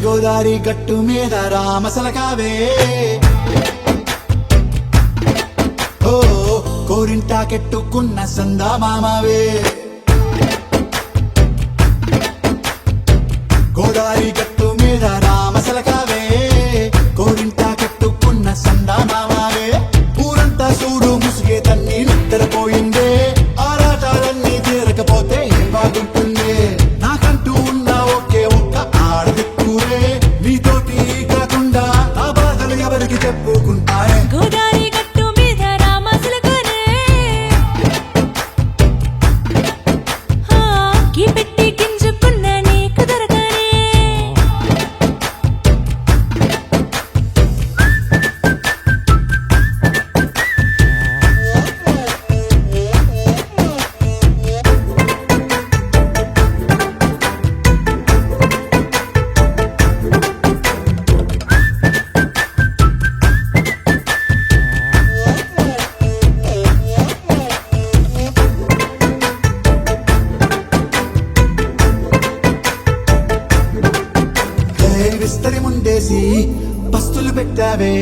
గోదారి గట్టు మీద రామసలకావే ఓ కోరింటాకెట్టుకున్న సందా మామవే గోదారి గట్టు మీద రామసలకావే కోరింటాకెట్టుకున్న సందా మామవే ఊరంతా చూడు ముసుగే తన్ని నిద్రపోయిందే ఆరాటాలన్నీ తీరకపోతే ఏం బాగుంటుందే నాకంటూ ఉన్న ఒకే ఒక్క ఆడదిక్కురే నీతోటి కాకుండా నా బాధలు ఎవరికి చెప్పుకుంటారే గోదారి గట్టు మీద రామసలకానే పెట్టి గింజుకున్న నీకు దొరకనే విస్తరి ముందేసి పస్తులు పెట్టావే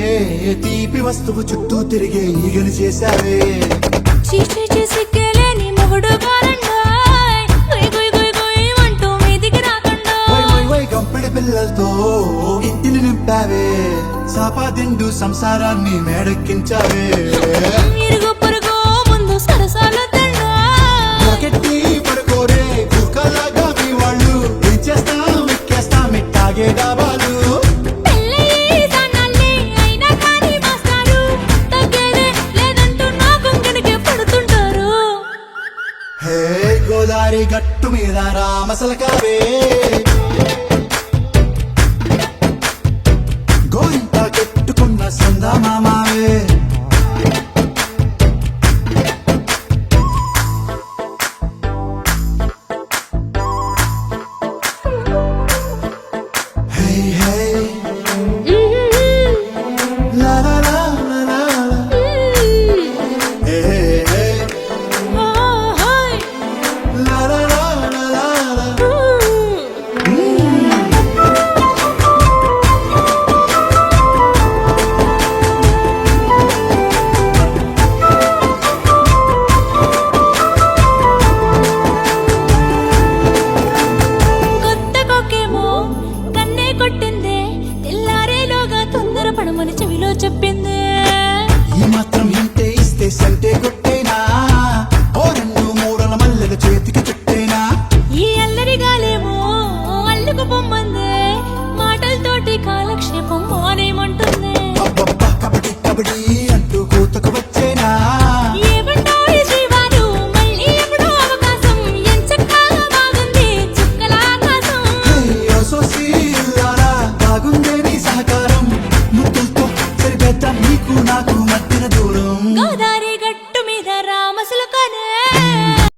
తీపి వస్తువు చుట్టూ తిరిగే ఈగలు చేశావే చీచి చేసి కేలేని మొగుడు కారండాయ్ గుయ్ గుయ్ గుయ్ గుయ్ అంటూ మీదికి రాకండాయ్ వై వై గంపెడి పిల్లలతో ఇంటిని నింపావే సాపాదిండు సంసారాన్ని మేడెక్కించావే ఇరుగు పొరుగు ముందు సరసాలు మొకెట్టి పడుకోరే కుక్కలాగా మీ వాళ్ళు ఏం చేస్తాం ఎక్కేస్తాం ఎట్టాగే డాబాలు గోదారి గట్టు మీద రామసలకావే